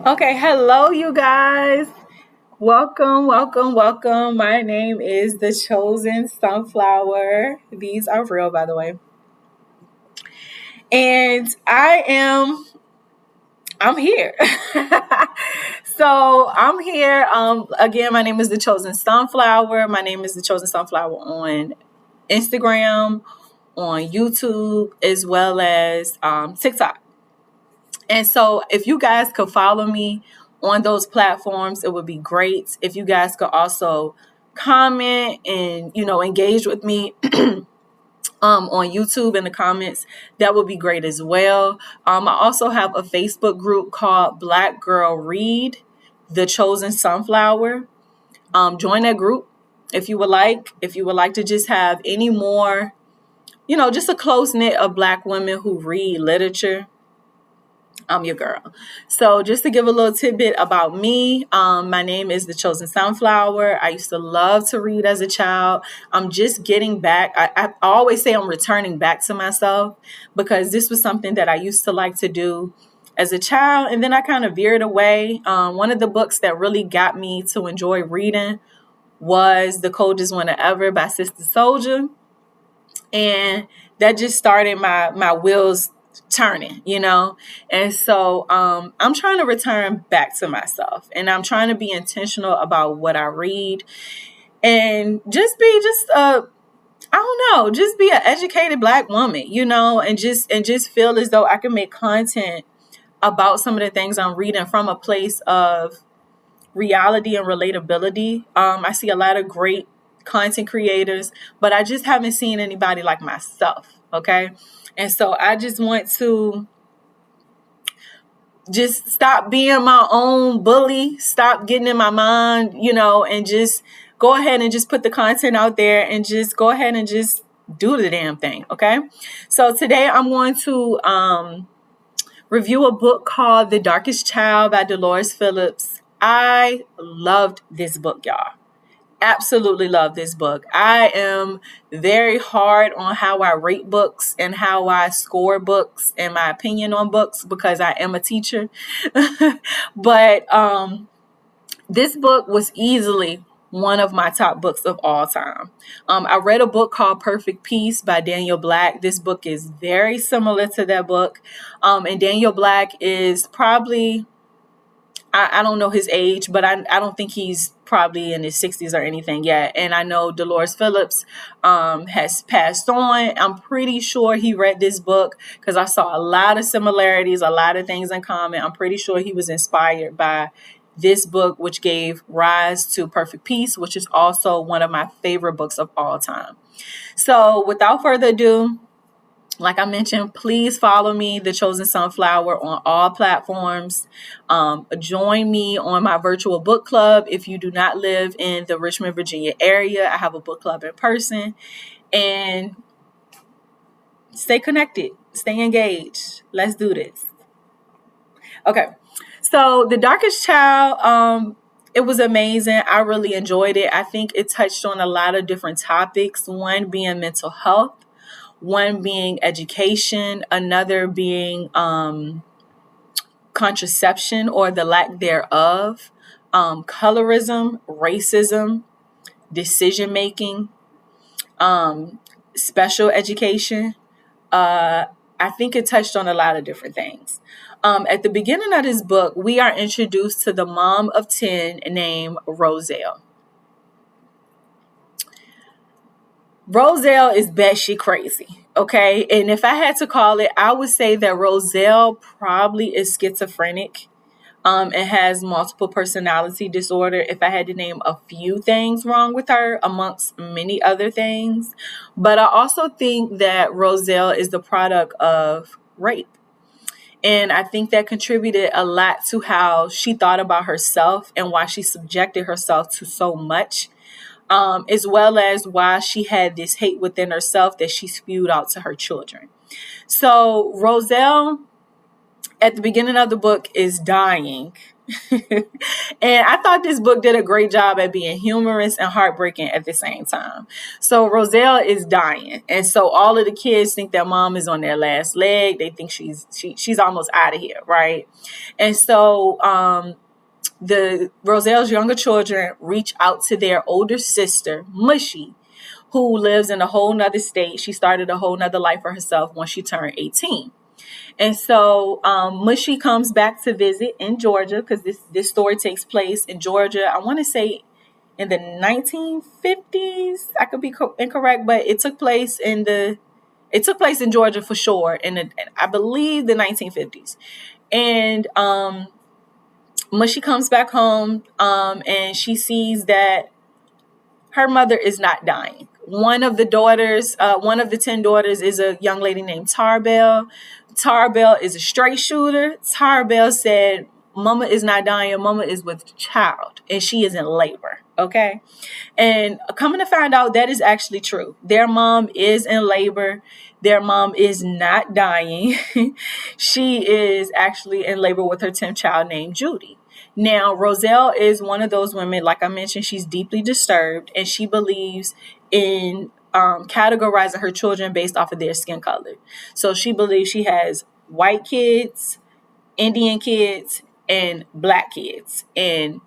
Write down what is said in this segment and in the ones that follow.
Okay, hello, you guys. Welcome, welcome, welcome. My name is The Chosen Sunflower. These are real, by the way. And I'm here. So I'm here. Again, my name is The Chosen Sunflower. My name is The Chosen Sunflower on Instagram, on YouTube, as well as TikTok. And so if you guys could follow me on those platforms, it would be great. If you guys could also comment and, engage with me on YouTube in the comments, that would be great as well. I also have a Facebook group called Black Girl Read, The Chosen Sunflower. Join that group if you would like. If you would like to just have any more, just a close knit of Black women who read literature, I'm your girl. So just to give a little tidbit about me, my name is The Chosen Sunflower. I used to love to read as a child. I'm just getting back. I always say I'm returning back to myself because this was something that I used to like to do as a child. And then I kind of veered away. One of the books that really got me to enjoy reading was The Coldest Winter Ever by Sister Soldier. And that just started my wheels turning. And so I'm trying to return back to myself, and I'm trying to be intentional about what I read, and I don't know, just be an educated Black woman, and just feel as though I can make content about some of the things I'm reading from a place of reality and relatability. I see a lot of great content creators, but I just haven't seen anybody like myself. Okay. And so I just want to just stop being my own bully, stop getting in my mind, and just go ahead and just put the content out there and just go ahead and just do the damn thing. Okay. So today I'm going to review a book called The Darkest Child by Delores Phillips. I loved this book, y'all. Absolutely love this book. I am very hard on how I rate books and how I score books and my opinion on books because I am a teacher. But this book was easily one of my top books of all time. I read a book called Perfect Peace by Daniel Black. This book is very similar to that book. And Daniel Black is probably, I don't know his age, but I don't think he's probably in his 60s or anything yet. And I know Delores Phillips has passed on. I'm pretty sure he read this book because I saw a lot of similarities, a lot of things in common. I'm pretty sure he was inspired by this book, which gave rise to Perfect Peace, which is also one of my favorite books of all time. So without further ado, like I mentioned, please follow me, The Chosen Sunflower, on all platforms. Join me on my virtual book club. If you do not live in the Richmond, Virginia area, I have a book club in person. And stay connected, stay engaged. Let's do this. Okay. So The Darkest Child, it was amazing. I really enjoyed it. I think it touched on a lot of different topics, one being mental health, one being education, another being contraception or the lack thereof, colorism, racism, decision making, special education. I think it touched on a lot of different things. At the beginning of this book, we are introduced to the mom of 10 named Roselle. Roselle is batshit crazy, okay? And if I had to call it, I would say that Roselle probably is schizophrenic and has multiple personality disorder. If I had to name a few things wrong with her amongst many other things. But I also think that Roselle is the product of rape. And I think that contributed a lot to how she thought about herself and why she subjected herself to so much. As well as why she had this hate within herself that she spewed out to her children. So Roselle, at the beginning of the book, is dying And I thought this book did a great job at being humorous and heartbreaking at the same time. So Roselle is dying, and so all of the kids think their mom is on their last leg. They think she's almost out of here, right? And so the Roselle's younger children reach out to their older sister, Mushy, who lives in a whole nother state. She started a whole nother life for herself once she turned 18. And so Mushy comes back to visit in Georgia, because this story takes place in Georgia. I want to say in the 1950s. I could be incorrect, but it took place in Georgia for sure, I believe the 1950s. And Mushy comes back home, and she sees that her mother is not dying. One of the 10 daughters is a young lady named Tarbell. Tarbell is a straight shooter. Tarbell said, Mama is not dying. Mama is with child, and she is in labor. Okay. And coming to find out, that is actually true. Their mom is in labor. Their mom is not dying. She is actually in labor with her 10th child named Judy. Now, Roselle is one of those women, like I mentioned, she's deeply disturbed, and she believes in categorizing her children based off of their skin color. So she believes she has white kids, Indian kids, and black kids. And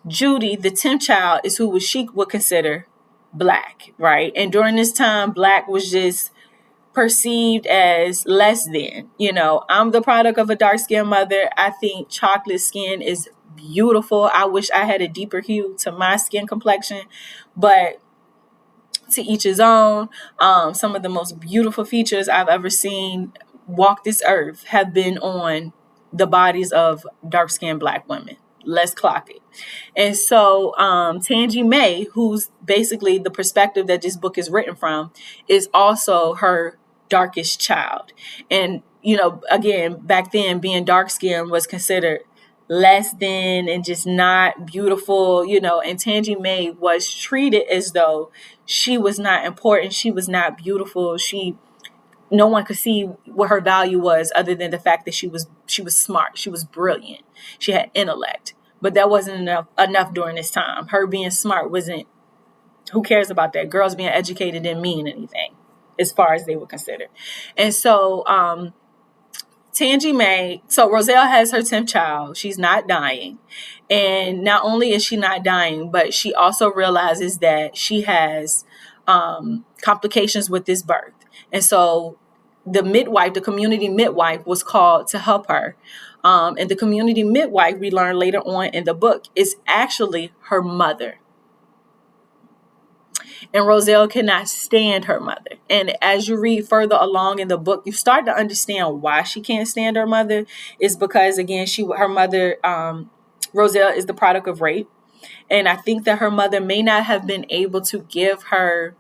Judy, the 10th child, is who she would consider black, right? And during this time, black was just perceived as less than. I'm the product of a dark-skinned mother. I think chocolate skin is beautiful. I wish I had a deeper hue to my skin complexion, but to each his own. Some of the most beautiful features I've ever seen walk this earth have been on the bodies of dark-skinned black women. Let's clock it. And so Tangi May, who's basically the perspective that this book is written from, is also her darkest child. And, again, back then, being dark-skinned was considered less than and just not beautiful, and Tangi May was treated as though she was not important. She was not beautiful. No one could see what her value was other than the fact that she was smart. She was brilliant. She had intellect. But that wasn't enough during this time. Her being smart wasn't, who cares about that? Girls being educated didn't mean anything as far as they were considered. And so Tangi May, so Roselle has her 10th child. She's not dying. And not only is she not dying, but she also realizes that she has complications with this birth. And so the community midwife was called to help her. And the community midwife, we learn later on in the book, is actually her mother. And Roselle cannot stand her mother. And as you read further along in the book, you start to understand why she can't stand her mother. Is because, again, her mother, Roselle, is the product of rape. And I think that her mother may not have been able to give her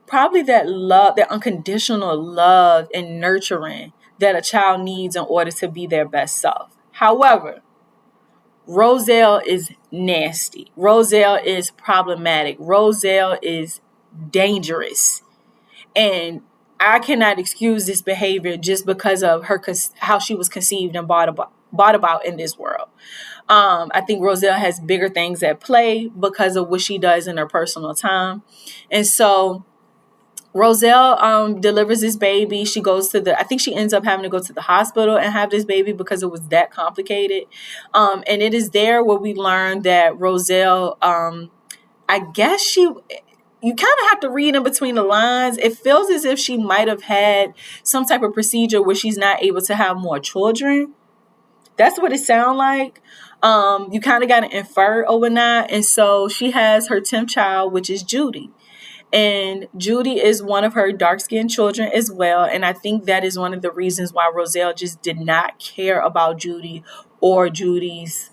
probably that love, that unconditional love and nurturing that a child needs in order to be their best self. However, Roselle is nasty. Roselle is problematic. Roselle is dangerous. And I cannot excuse this behavior just because of how she was conceived and brought about in this world. I think Roselle has bigger things at play because of what she does in her personal time. And so Roselle delivers this baby. She goes I think she ends up having to go to the hospital and have this baby because it was that complicated. And it is there where we learn that Roselle, I guess you kind of have to read in between the lines. It feels as if she might have had some type of procedure where she's not able to have more children. That's what it sounds like. You kind of got to infer overnight. And so she has her 10th child, which is Judy. And Judy is one of her dark-skinned children as well. And I think that is one of the reasons why Roselle just did not care about Judy or Judy's,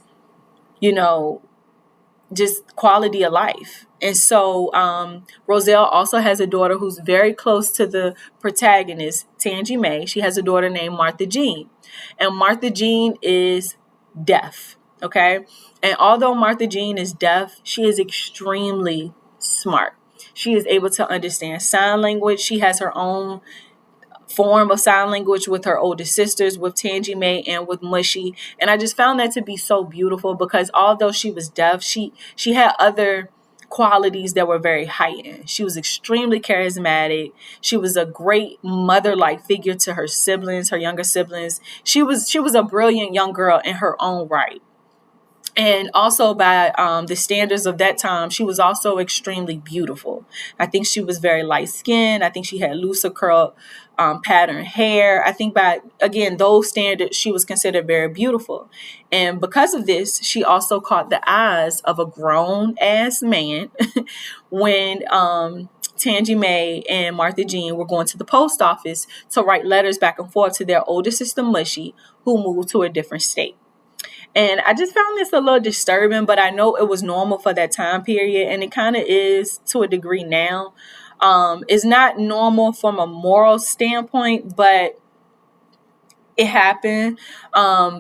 just quality of life. And so Roselle also has a daughter who's very close to the protagonist, Tangi May. She has a daughter named Martha Jean. And Martha Jean is deaf, okay? And although Martha Jean is deaf, she is extremely smart. She is able to understand sign language. She has her own form of sign language with her older sisters, with Tangi May and with Mushy. And I just found that to be so beautiful because although she was deaf, she had other qualities that were very heightened. She was extremely charismatic. She was a great mother-like figure to her siblings, her younger siblings. She was a brilliant young girl in her own right. And also by the standards of that time, she was also extremely beautiful. I think she was very light skinned. I think she had looser curl pattern hair. I think by, again, those standards, she was considered very beautiful. And because of this, she also caught the eyes of a grown ass man when Tangi May and Martha Jean were going to the post office to write letters back and forth to their older sister Mushy, who moved to a different state. And I just found this a little disturbing, but I know it was normal for that time period, and it kind of is to a degree now. It's not normal from a moral standpoint, but it happened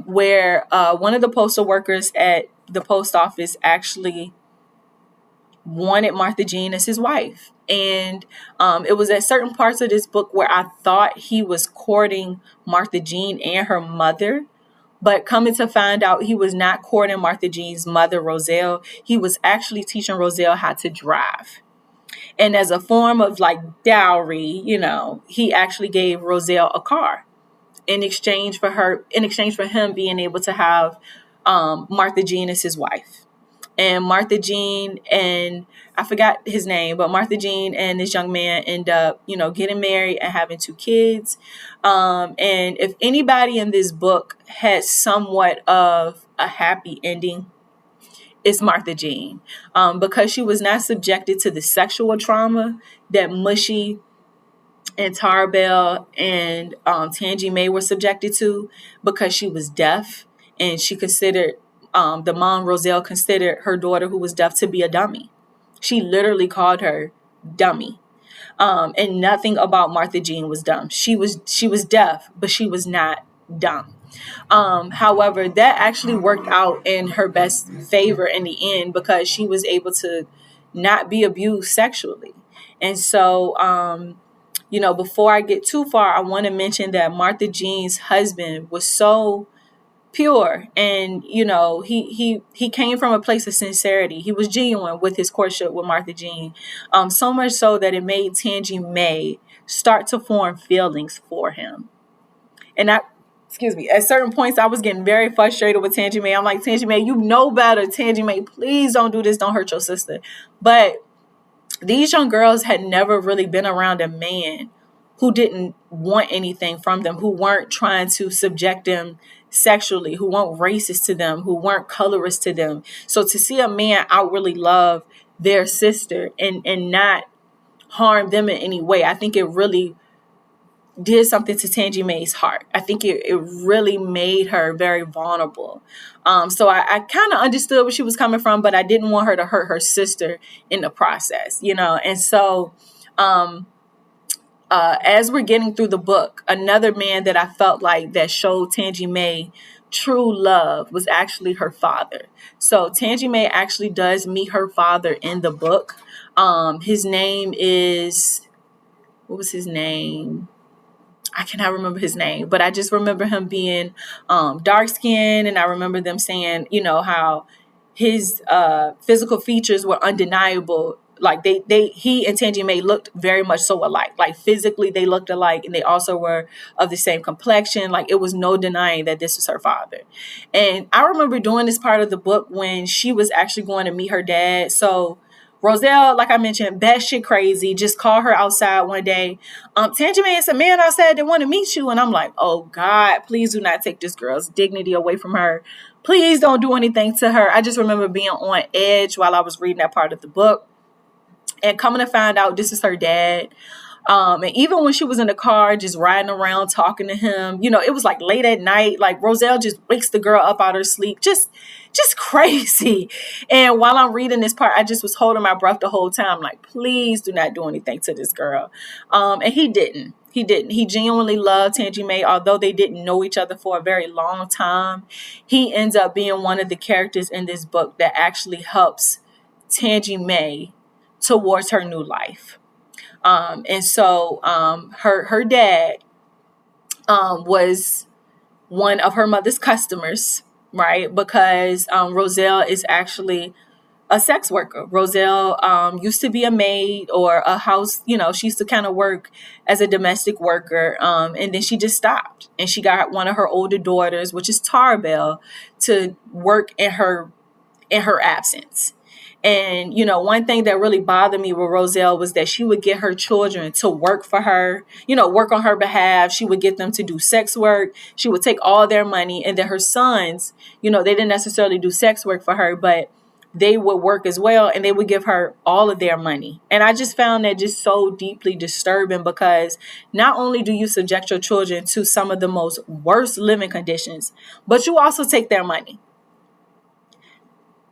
where one of the postal workers at the post office actually wanted Martha Jean as his wife. And it was at certain parts of this book where I thought he was courting Martha Jean and her mother. But coming to find out, he was not courting Martha Jean's mother, Roselle. He was actually teaching Roselle how to drive. And as a form of like dowry, he actually gave Roselle a car in exchange for him being able to have Martha Jean as his wife. And Martha Jean and I forgot his name, but Martha Jean and this young man end up, getting married and having 2 kids. And if anybody in this book had somewhat of a happy ending, it's Martha Jean, because she was not subjected to the sexual trauma that Mushy and Tarbell and Tangi May were subjected to, because she was deaf, and she considered the mom, Roselle, considered her daughter who was deaf to be a dummy. She literally called her dummy. And nothing about Martha Jean was dumb. She was deaf, but she was not dumb. However, that actually worked out in her best favor in the end, because she was able to not be abused sexually. And so, before I get too far, I want to mention that Martha Jean's husband was so pure, and he came from a place of sincerity. He was genuine with his courtship with Martha Jean, so much so that it made Tangi May start to form feelings for him. And at certain points I was getting very frustrated with Tangi May. I'm like, Tangi May, you know better. Tangi May, please don't do this. Don't hurt your sister. But these young girls had never really been around a man who didn't want anything from them, who weren't trying to subject them sexually, who weren't racist to them, who weren't colorist to them. So to see a man outwardly love their sister and not harm them in any way, I think it really did something to Tangi May's heart. I think it really made her very vulnerable. So I kind of understood where she was coming from, but I didn't want her to hurt her sister in the process, And so as we're getting through the book, another man that I felt like that showed Tangi May true love was actually her father. So Tangi May actually does meet her father in the book. His name is, what was his name? I cannot remember his name, but I just remember him being dark skinned, and I remember them saying, how his physical features were undeniable. Like he and Tangi May looked very much so alike. Like physically they looked alike, and they also were of the same complexion. Like it was no denying that this was her father. And I remember doing this part of the book when she was actually going to meet her dad. So Roselle, like I mentioned, batshit crazy, just called her outside one day. Tangi May, it's a man outside that want to meet you. And I'm like, oh God, please do not take this girl's dignity away from her. Please don't do anything to her. I just remember being on edge while I was reading that part of the book. And coming to find out this is her dad. And even when she was in the car, just riding around, talking to him, it was like late at night, like Roselle just wakes the girl up out of her sleep, just crazy. And while I'm reading this part, I just was holding my breath the whole time. Like, please do not do anything to this girl. And he didn't. He genuinely loved Tangi May, although they didn't know each other for a very long time. He ends up being one of the characters in this book that actually helps Tangi May towards her new life. And so her dad was one of her mother's customers, right? Because Roselle is actually a sex worker. Roselle used to be a maid or a house, she used to kind of work as a domestic worker. And then she just stopped, and she got one of her older daughters, which is Tarbell, to work in her absence. And, one thing that really bothered me with Roselle was that she would get her children to work for her, work on her behalf. She would get them to do sex work. She would take all their money. And then her sons, they didn't necessarily do sex work for her, but they would work as well, and they would give her all of their money. And I just found that just so deeply disturbing, because not only do you subject your children to some of the most worst living conditions, but you also take their money.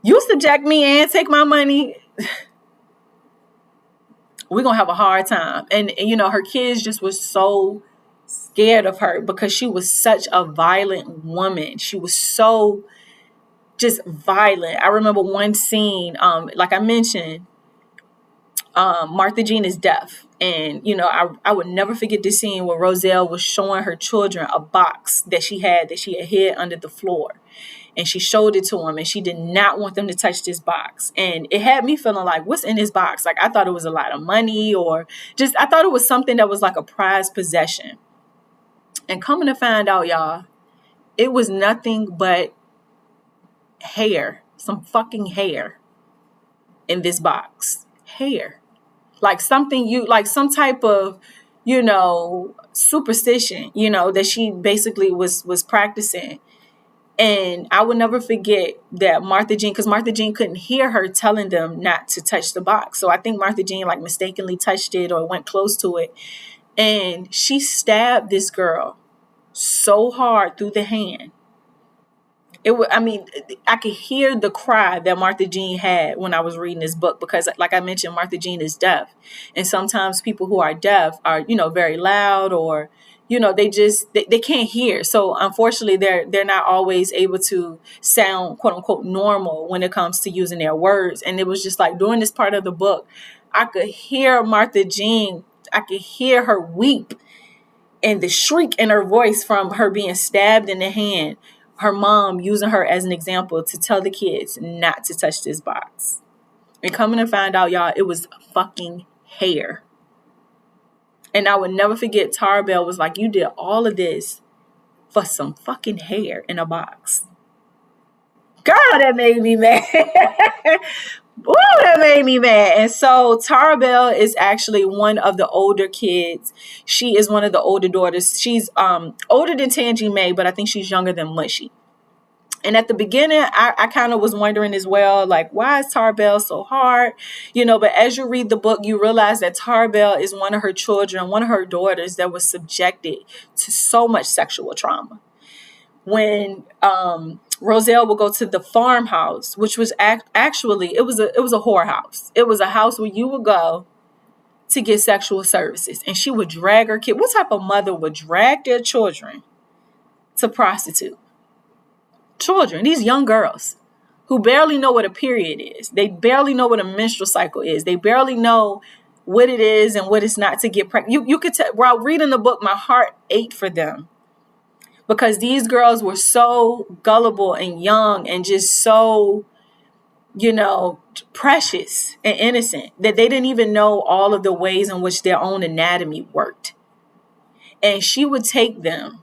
You subject me and take my money, we're going to have a hard time. And, her kids just was so scared of her because she was such a violent woman. She was so just violent. I remember one scene, like I mentioned, Martha Jean is deaf. And, I would never forget this scene where Roselle was showing her children a box that she had hid under the floor. And she showed it to them, and she did not want them to touch this box. And it had me feeling like, what's in this box? Like, I thought it was a lot of money, or just, I thought it was something that was like a prized possession. And coming to find out, y'all, it was nothing but hair, some fucking hair in this box. Hair. Like something like some type of, superstition, that she basically was practicing. And I would never forget that Martha Jean, because Martha Jean couldn't hear her telling them not to touch the box. So I think Martha Jean like mistakenly touched it or went close to it. And she stabbed this girl so hard through the hand. I could hear the cry that Martha Jean had when I was reading this book, because like I mentioned, Martha Jean is deaf. And sometimes people who are deaf are, very loud, or, they can't hear. So unfortunately, they're not always able to sound quote unquote normal when it comes to using their words. And it was just like during this part of the book, I could hear Martha Jean, I could hear her weep, and the shriek in her voice from her being stabbed in the hand. Her mom using her as an example to tell the kids not to touch this box. And coming to find out, y'all, it was fucking hair. And I would never forget, Tarbell was like, you did all of this for some fucking hair in a box. God, that made me mad. Ooh, that made me mad. And so Tarbell is actually one of the older kids. She is one of the older daughters. She's older than Tangi May, but I think she's younger than Mushy. And at the beginning, I kind of was wondering as well, like, why is Tarbell so hard? But as you read the book, you realize that Tarbell is one of her children, one of her daughters that was subjected to so much sexual trauma. When Roselle would go to the farmhouse, which was actually, it was a whorehouse. It was a house where you would go to get sexual services. And she would drag her kid. What type of mother would drag their children to prostitute? Children, these young girls who barely know what a period is. They barely know what a menstrual cycle is. They barely know what it is and what it's not to get pregnant. You could tell, while reading the book, my heart ached for them, because these girls were so gullible and young and just so, precious and innocent, that they didn't even know all of the ways in which their own anatomy worked. And she would take them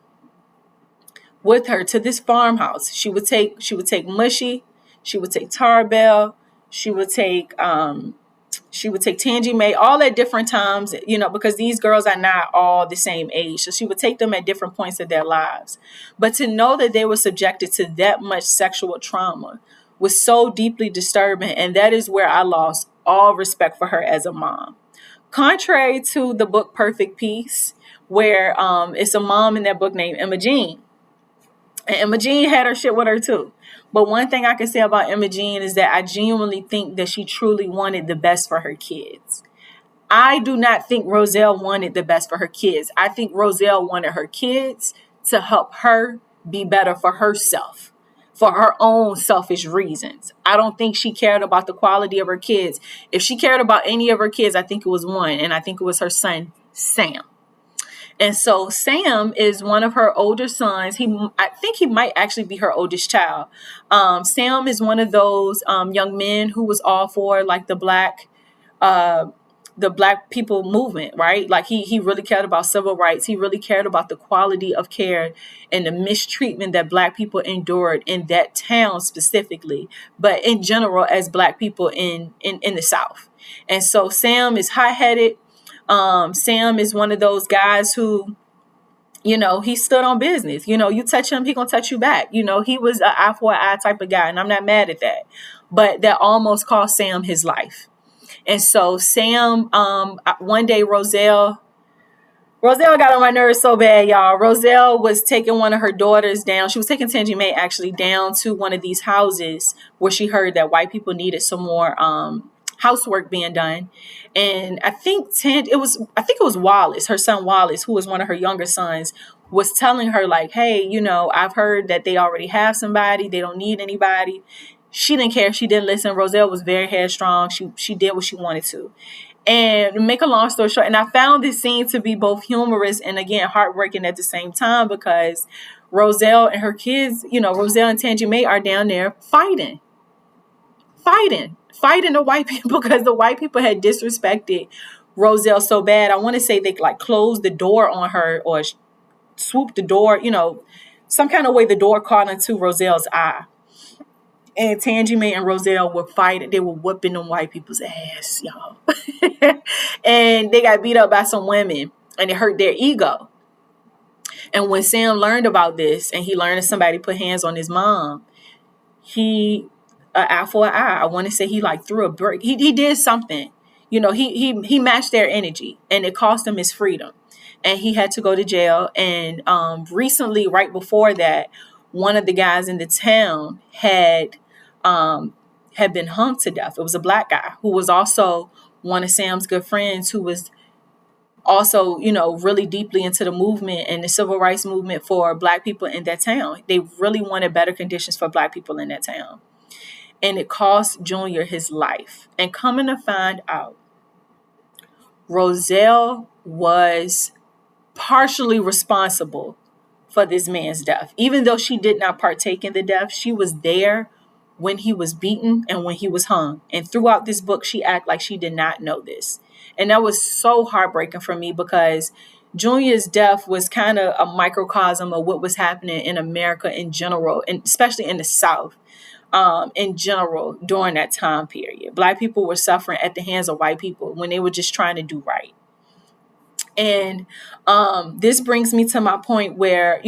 with her to this farmhouse. She would take Mushy, she would take Tarbell, she would take Tangi May, all at different times, because these girls are not all the same age. So she would take them at different points of their lives. But to know that they were subjected to that much sexual trauma was so deeply disturbing. And that is where I lost all respect for her as a mom. Contrary to the book Perfect Peace, where it's a mom in that book named Emma Jean. And Emma Jean had her shit with her too. But one thing I can say about Emma Jean is that I genuinely think that she truly wanted the best for her kids. I do not think Roselle wanted the best for her kids. I think Roselle wanted her kids to help her be better for herself, for her own selfish reasons. I don't think she cared about the quality of her kids. If she cared about any of her kids, I think it was one, and I think it was her son, Sam. And so Sam is one of her older sons. I think he might actually be her oldest child. Sam is one of those young men who was all for like uh, the black people movement, right? Like he really cared about civil rights. He really cared about the quality of care and the mistreatment that black people endured in that town specifically, but in general as black people in the South. And so Sam is hot-headed. Sam is one of those guys who, he stood on business. You touch him, he gonna touch you back. He was an eye for an eye type of guy, and I'm not mad at that. But that almost cost Sam his life. And so Sam, one day Roselle got on my nerves so bad, y'all. Roselle was taking one of her daughters down. She was taking Tangi May actually down to one of these houses where she heard that white people needed some more housework being done. And I think it was Wallace, her son Wallace, who was one of her younger sons, was telling her like, hey, I've heard that they already have somebody. They don't need anybody. She didn't care. She didn't listen. Roselle was very headstrong. She did what she wanted to. And to make a long story short, and I found this scene to be both humorous and again heartbreaking at the same time, because Roselle and her kids, Roselle and Tangi May are down there fighting the white people because the white people had disrespected Roselle so bad. I want to say they like closed the door on her or swooped the door, some kind of way the door caught into Roselle's eye. And Tangi May and Roselle were fighting. They were whooping them white people's ass, y'all. And they got beat up by some women, and it hurt their ego. And when Sam learned about this, and he learned that somebody put hands on his mom, he, eye for an eye. I want to say he like threw a brick. He did something. He matched their energy, and it cost him his freedom. And he had to go to jail. And recently, right before that, one of the guys in the town had been hung to death. It was a black guy who was also one of Sam's good friends, who was also, really deeply into the movement and the civil rights movement for black people in that town. They really wanted better conditions for black people in that town. And it cost Junior his life. And coming to find out, Roselle was partially responsible for this man's death. Even though she did not partake in the death, she was there when he was beaten and when he was hung. And throughout this book, she acted like she did not know this. And that was so heartbreaking for me, because Junior's death was kind of a microcosm of what was happening in America in general, and especially in the South in general during that time period. Black people were suffering at the hands of white people when they were just trying to do right. And this brings me to my point where,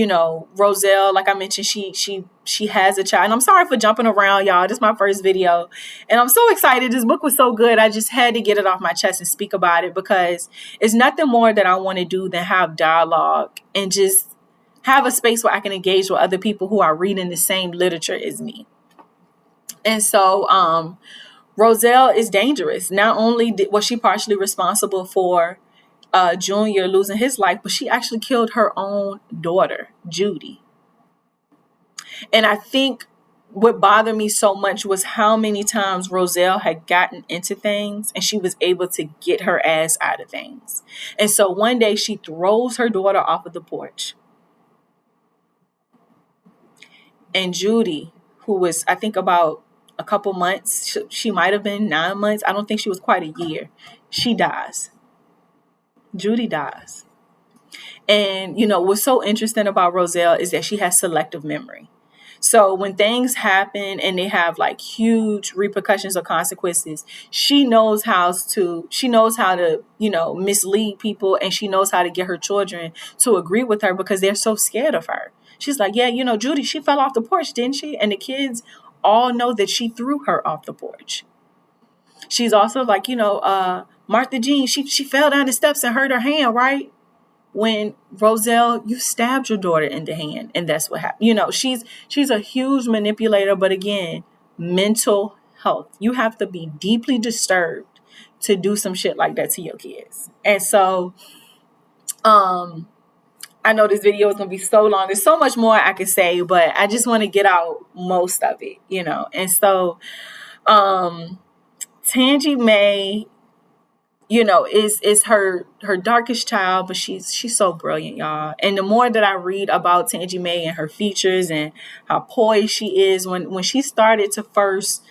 Roselle, like I mentioned, she has a child. And I'm sorry for jumping around, y'all. This is my first video. And I'm so excited. This book was so good. I just had to get it off my chest and speak about it, because it's nothing more that I want to do than have dialogue and just have a space where I can engage with other people who are reading the same literature as me. And so Roselle is dangerous. Not only was she partially responsible for Junior losing his life, but she actually killed her own daughter, Judy. And I think what bothered me so much was how many times Roselle had gotten into things and she was able to get her ass out of things. And so one day she throws her daughter off of the porch. And Judy, who was, I think, about a couple months, she might have been 9 months. I don't think she was quite a year. She dies. Judy dies. And, what's so interesting about Roselle is that she has selective memory. So when things happen and they have like huge repercussions or consequences, she knows how to, mislead people, and she knows how to get her children to agree with her because they're so scared of her. She's like, yeah, Judy, she fell off the porch, didn't she? And the kids all know that she threw her off the porch. She's also like, Martha Jean, she fell down the steps and hurt her hand, right? When Roselle, you stabbed your daughter in the hand, and that's what happened. She's a huge manipulator, but again, mental health. You have to be deeply disturbed to do some shit like that to your kids. And so, I know this video is going to be so long. There's so much more I could say, but I just want to get out most of it, And so, Tangi May is her darkest child, but she's so brilliant, y'all. And the more that I read about Tangi May and her features and how poised she is, when she started to first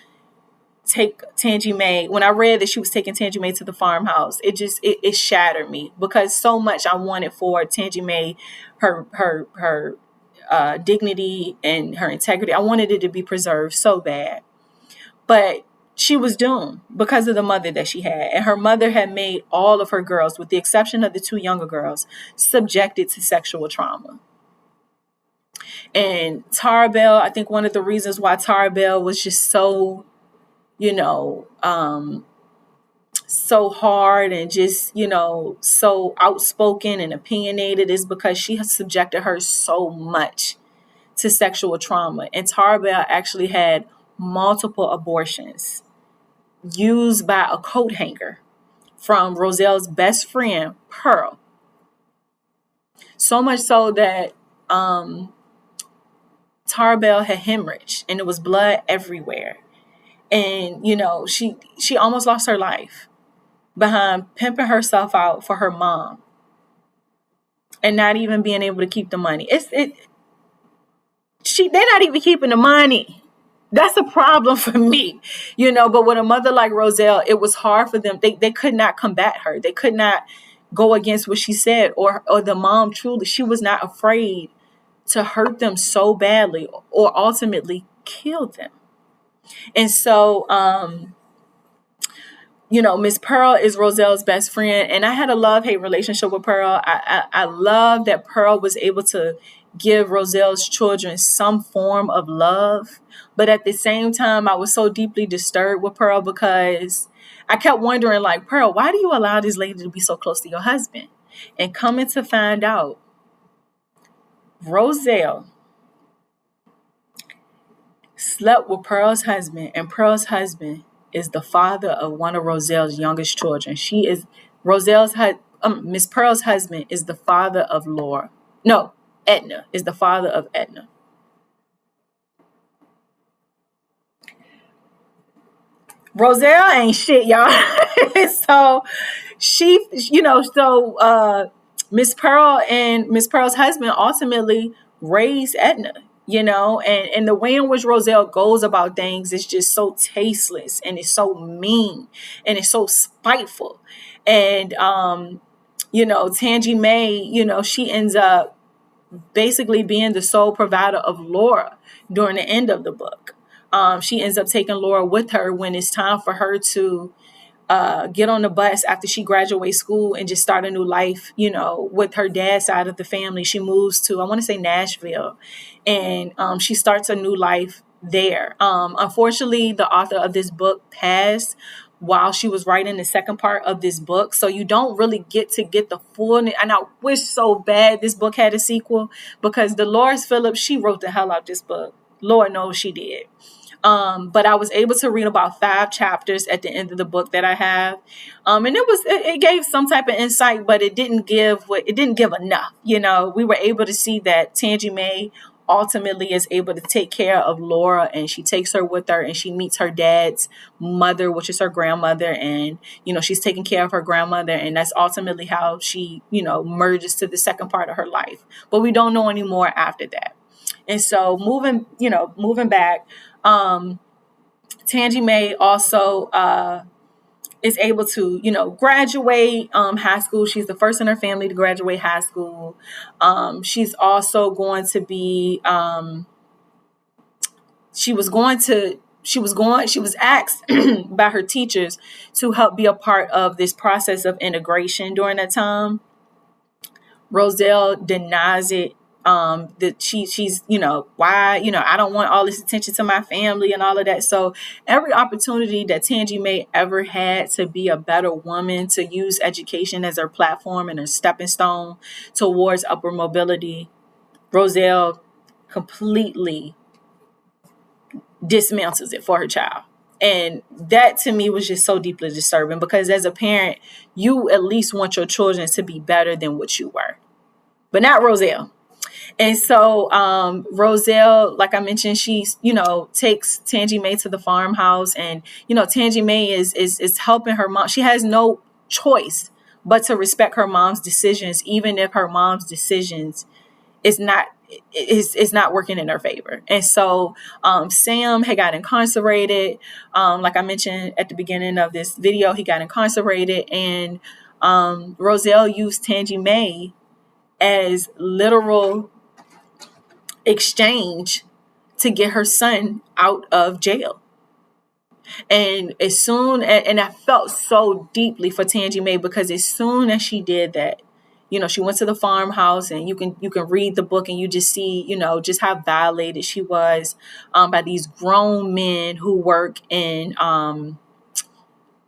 take Tangi May, when I read that she was taking Tangi May to the farmhouse, it shattered me, because so much I wanted for Tangi May, her dignity and her integrity. I wanted it to be preserved so bad. But she was doomed because of the mother that she had. And her mother had made all of her girls, with the exception of the two younger girls, subjected to sexual trauma. And Tara Bell, I think one of the reasons why Tara Bell was just so, so hard and just, so outspoken and opinionated, is because she has subjected her so much to sexual trauma. And Tara Bell actually had multiple abortions used by a coat hanger from Roselle's best friend, Pearl. So much so that Tara Bell had hemorrhaged and there was blood everywhere. And, she almost lost her life behind pimping herself out for her mom and not even being able to keep the money. They're not even keeping the money. That's a problem for me, but with a mother like Roselle, it was hard for them. They could not combat her. They could not go against what she said, or the mom, truly, she was not afraid to hurt them so badly or ultimately kill them. And so, Miss Pearl is Roselle's best friend, and I had a love-hate relationship with Pearl. I love that Pearl was able to give Roselle's children some form of love, but at the same time, I was so deeply disturbed with Pearl, because I kept wondering, like, Pearl, why do you allow this lady to be so close to your husband? And coming to find out, Roselle slept with Pearl's husband, and Pearl's husband is the father of one of Roselle's youngest children. She is Miss Pearl's husband is the father of Laura. No, Edna is the father of Edna. Roselle ain't shit, y'all. So Miss Pearl and Miss Pearl's husband ultimately raised Edna, and the way in which Roselle goes about things is just so tasteless, and it's so mean, and it's so spiteful. And Tangi May, she ends up basically being the sole provider of Laura during the end of the book. She ends up taking Laura with her when it's time for her to get on the bus after she graduates school and just start a new life, with her dad's side of the family. She moves to, I want to say, Nashville, and she starts a new life there. Unfortunately, the author of this book passed while she was writing the second part of this book. So you don't really get the full, and I wish so bad this book had a sequel, because Delores Phillips, she wrote the hell out this book. Lord knows she did. But I was able to read about 5 chapters at the end of the book that I have. And it gave some type of insight, but it didn't give enough. We were able to see that Tangi May ultimately is able to take care of Laura, and she takes her with her, and she meets her dad's mother, which is her grandmother. And, she's taking care of her grandmother, and that's ultimately how she, merges to the second part of her life. But we don't know any more after that. And so moving back, Tangi May also is able to, graduate high school. She's the first in her family to graduate high school. She's also going to be, she was asked by her teachers to help be a part of this process of integration during that time. Roselle denies it. That she's, why, I don't want all this attention to my family and all of that. So every opportunity that Tangi May ever had to be a better woman, to use education as her platform and her stepping stone towards upward mobility, Roselle completely dismantles it for her child. And that to me was just so deeply disturbing, because as a parent, you at least want your children to be better than what you were, but not Roselle. And so Roselle, like I mentioned, she, takes Tangi May to the farmhouse, and, Tangi May is helping her mom. She has no choice but to respect her mom's decisions, even if her mom's decisions is not working in her favor. And so Sam had got incarcerated. Like I mentioned at the beginning of this video, he got incarcerated, and Roselle used Tangi May as literal exchange to get her son out of jail. And and I felt so deeply for Tangi May, because as soon as she did that, she went to the farmhouse, and you can read the book, and you just see, just how violated she was by these grown men who work in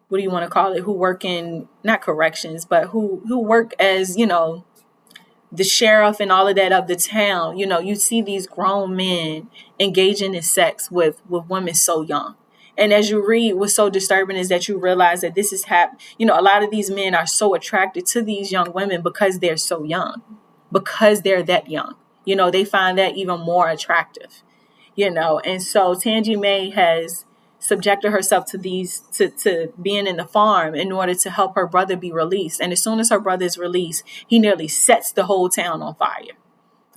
what do you want to call it? Who work in, not corrections, but who work as, the sheriff and all of that of the town. You see these grown men engaging in sex with women so young. And as you read, what's so disturbing is that you realize that this is a lot of these men are so attracted to these young women because they're so young, because they're that young. They find that even more attractive, And so Tangi May has subjected herself to to being in the farm in order to help her brother be released. And as soon as her brother is released, he nearly sets the whole town on fire.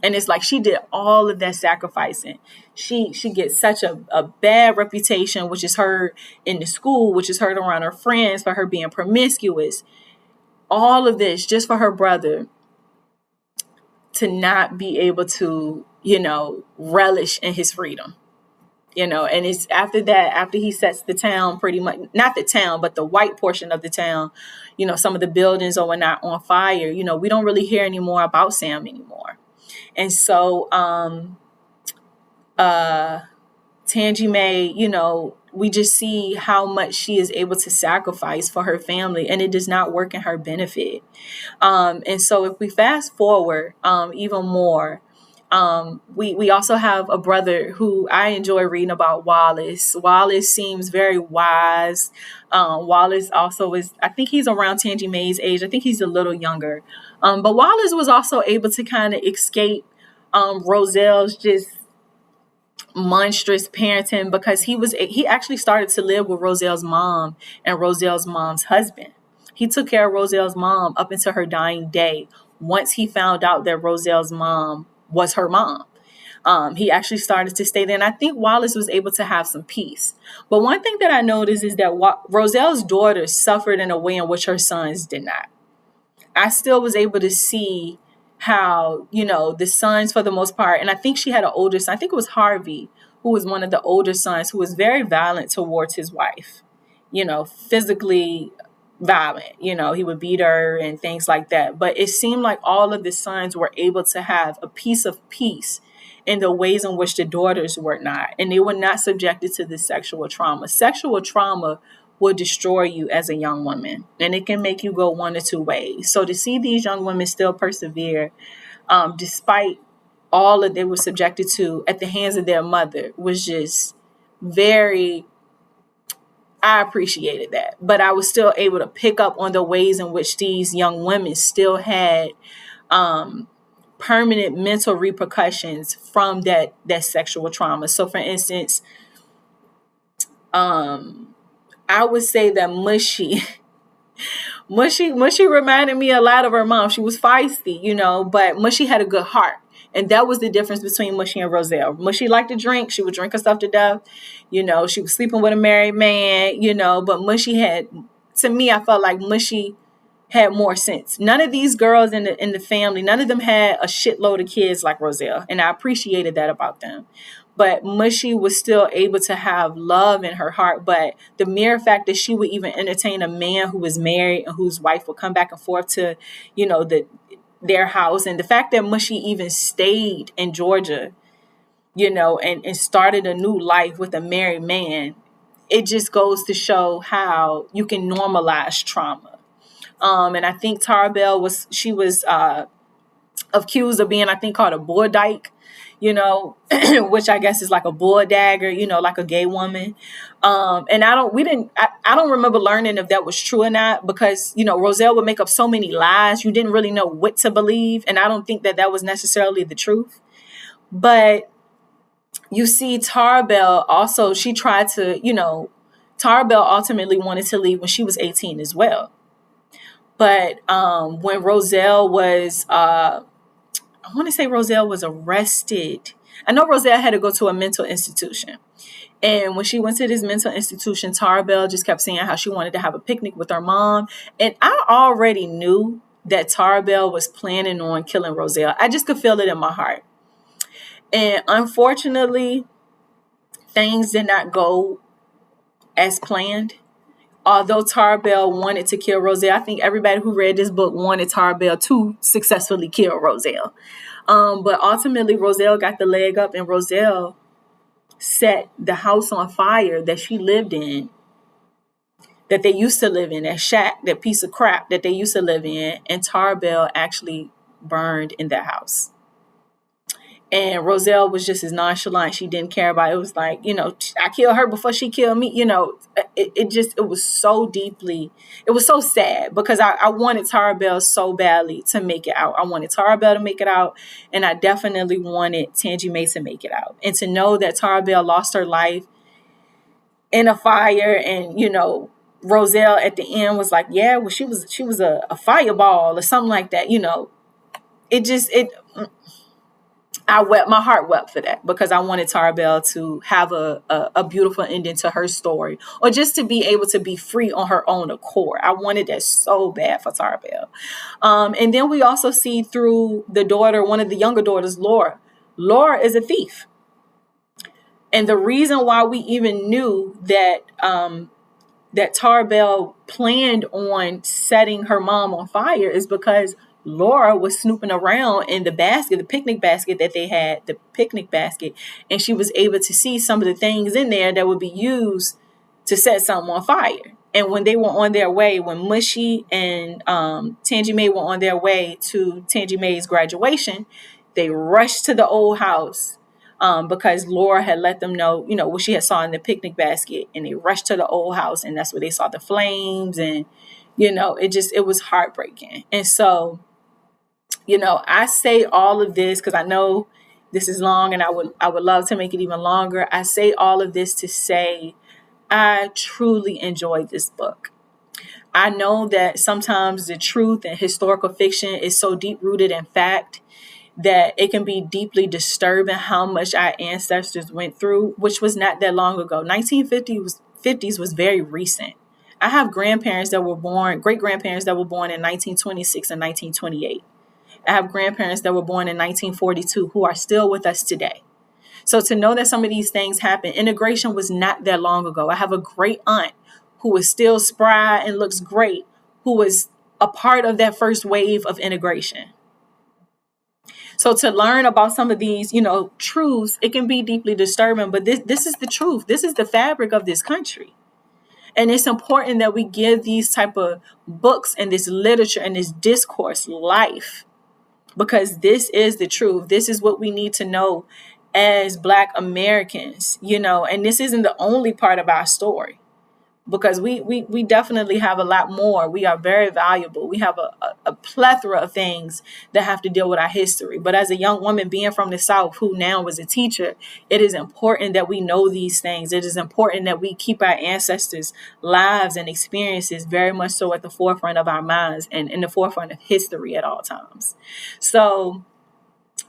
And it's like she did all of that sacrificing. She gets such a bad reputation, which is heard in the school, which is heard around her friends, for her being promiscuous. All of this just for her brother to not be able to, relish in his freedom. And it's after that, after he sets the town pretty much, not the town, but the white portion of the town, some of the buildings or whatnot on fire, we don't really hear any more about Sam anymore. And so Tangi May, we just see how much she is able to sacrifice for her family, and it does not work in her benefit. And so if we fast forward even more, we also have a brother who I enjoy reading about, Wallace. Wallace seems very wise. Wallace also I think he's around Tangi May's age. I think he's a little younger. But Wallace was also able to kind of escape Roselle's just monstrous parenting, because he actually started to live with Roselle's mom and Roselle's mom's husband. He took care of Roselle's mom up until her dying day, once he found out that Roselle's mom was her mom. He actually started to stay there, and I think Wallace was able to have some peace. But one thing that I noticed is that Roselle's daughters suffered in a way in which her sons did not. I still was able to see how, the sons, for the most part, and I think she had an older son, I think it was Harvey, who was one of the older sons, who was very violent towards his wife, physically violent. He would beat her and things like that. But it seemed like all of the sons were able to have a piece of peace in the ways in which the daughters were not. And they were not subjected to this sexual trauma. Sexual trauma will destroy you as a young woman, and it can make you go one or two ways. So to see these young women still persevere, despite all that they were subjected to at the hands of their mother, was just I appreciated that. But I was still able to pick up on the ways in which these young women still had permanent mental repercussions from that sexual trauma. So for instance, I would say that Mushy reminded me a lot of her mom. She was feisty, but Mushy had a good heart. And that was the difference between Mushy and Roselle. Mushy liked to drink. She would drink herself to death. She was sleeping with a married man, but Mushy to me, I felt like Mushy had more sense. None of these girls in the family, none of them had a shitload of kids like Roselle. And I appreciated that about them. But Mushy was still able to have love in her heart. But the mere fact that she would even entertain a man who was married and whose wife would come back and forth to, their house. And the fact that Mushy even stayed in Georgia, and started a new life with a married man, it just goes to show how you can normalize trauma. And I think Tarbell was accused of being, I think, called a bull dyke, which I guess is like a bull dagger, like a gay woman. And I don't remember learning if that was true or not, because, Roselle would make up so many lies. You didn't really know what to believe. And I don't think that was necessarily the truth. But you see Tarbell also, she tried to, Tarbell ultimately wanted to leave when she was 18 as well. But when Roselle was, I want to say Roselle was arrested. I know Roselle had to go to a mental institution. And when she went to this mental institution, Tarbell just kept saying how she wanted to have a picnic with her mom. And I already knew that Tarbell was planning on killing Roselle. I just could feel it in my heart. And unfortunately, things did not go as planned. Although Tarbell wanted to kill Roselle, I think everybody who read this book wanted Tarbell to successfully kill Roselle. But ultimately, Roselle got the leg up, and Roselle set the house on fire that she lived in, that they used to live in, that shack, that piece of crap that they used to live in, and Tarbell actually burned in that house. And Roselle was just as nonchalant. She didn't care about it. It was like, I killed her before she killed me. It was so deeply, it was so sad because I wanted Tarbell so badly to make it out. I wanted Tarbell to make it out. And I definitely wanted Tangi May to make it out. And to know that Tarbell lost her life in a fire, and, Roselle at the end was like, yeah, well, she was a fireball or something like that. I wept, my heart wept for that, because I wanted Tarbell to have a beautiful ending to her story, or just to be able to be free on her own accord. I wanted that so bad for Tarbell. And then we also see through the daughter, one of the younger daughters, Laura. Laura is a thief. And the reason why we even knew that Tarbell planned on setting her mom on fire is because Laura was snooping around in the basket, the picnic basket that they had, and she was able to see some of the things in there that would be used to set something on fire. And when they were on their way, when Mushy and Tangi May were on their way to Tangi May's graduation, they rushed to the old house because Laura had let them know, what she had saw in the picnic basket, and they rushed to the old house, and that's where they saw the flames, and it was heartbreaking. And so, I say all of this because I know this is long, and I would love to make it even longer. I say all of this to say I truly enjoyed this book. I know that sometimes the truth and historical fiction is so deep rooted in fact that it can be deeply disturbing how much our ancestors went through, which was not that long ago. 1950s was very recent. I have grandparents that were born, great-grandparents that were born in 1926 and 1928. I have grandparents that were born in 1942 who are still with us today. So to know that some of these things happen, integration was not that long ago. I have a great aunt who is still spry and looks great, who was a part of that first wave of integration. So to learn about some of these, truths, it can be deeply disturbing, but this is the truth. This is the fabric of this country. And it's important that we give these type of books and this literature and this discourse life, because this is the truth. This is what we need to know as Black Americans, and this isn't the only part of our story, because we definitely have a lot more. We are very valuable. We have a plethora of things that have to deal with our history. But as a young woman being from the South, who now was a teacher, it is important that we know these things. It is important that we keep our ancestors' lives and experiences very much so at the forefront of our minds and in the forefront of history at all times. So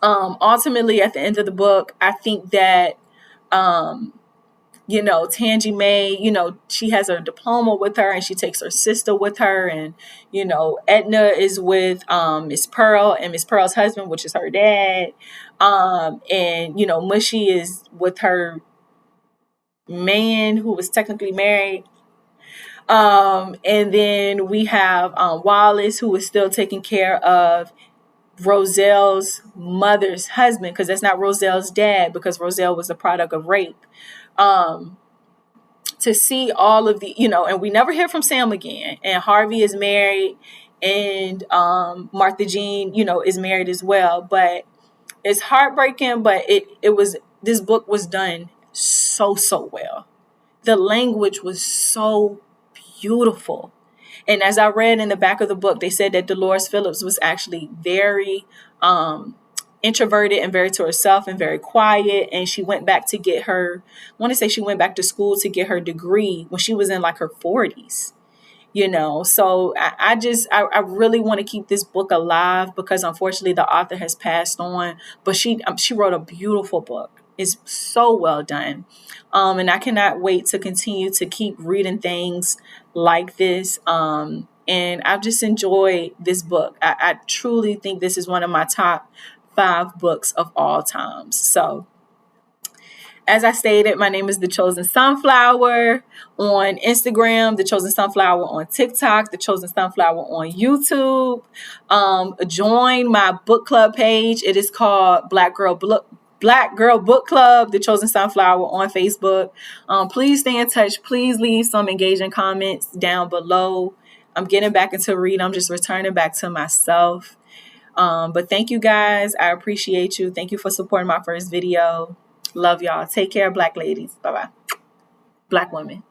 ultimately, at the end of the book, I think that Tangi May, she has her diploma with her, and she takes her sister with her. And, Edna is with Miss Pearl and Miss Pearl's husband, which is her dad. And, Mushy is with her man who was technically married. And then we have Wallace, who is still taking care of Roselle's mother's husband, because that's not Roselle's dad, because Roselle was a product of rape. To see all of the, and we never hear from Sam again. And Harvey is married, and Martha Jean, is married as well. But it's heartbreaking, but this book was done so well. The language was so beautiful. And as I read in the back of the book, they said that Delores Phillips was actually very introverted and very to herself and very quiet. And she went back to get her, I want to say she went back to school to get her degree when she was in like her 40s. So I really want to keep this book alive, because unfortunately the author has passed on, but she wrote a beautiful book. It's so well done. And I cannot wait to continue to keep reading things like this. And I've just enjoyed this book. I truly think this is one of my top 5 books of all times. So, as I stated, my name is The Chosen Sunflower on Instagram, The Chosen Sunflower on TikTok, The Chosen Sunflower on YouTube. Join my book club page. It is called Black Girl Book Club, The Chosen Sunflower on Facebook. Please stay in touch. Please leave some engaging comments down below. I'm getting back into reading. I'm just returning back to myself. But thank you guys. I appreciate you. Thank you for supporting my first video. Love y'all. Take care, Black ladies. Bye-bye. Black women.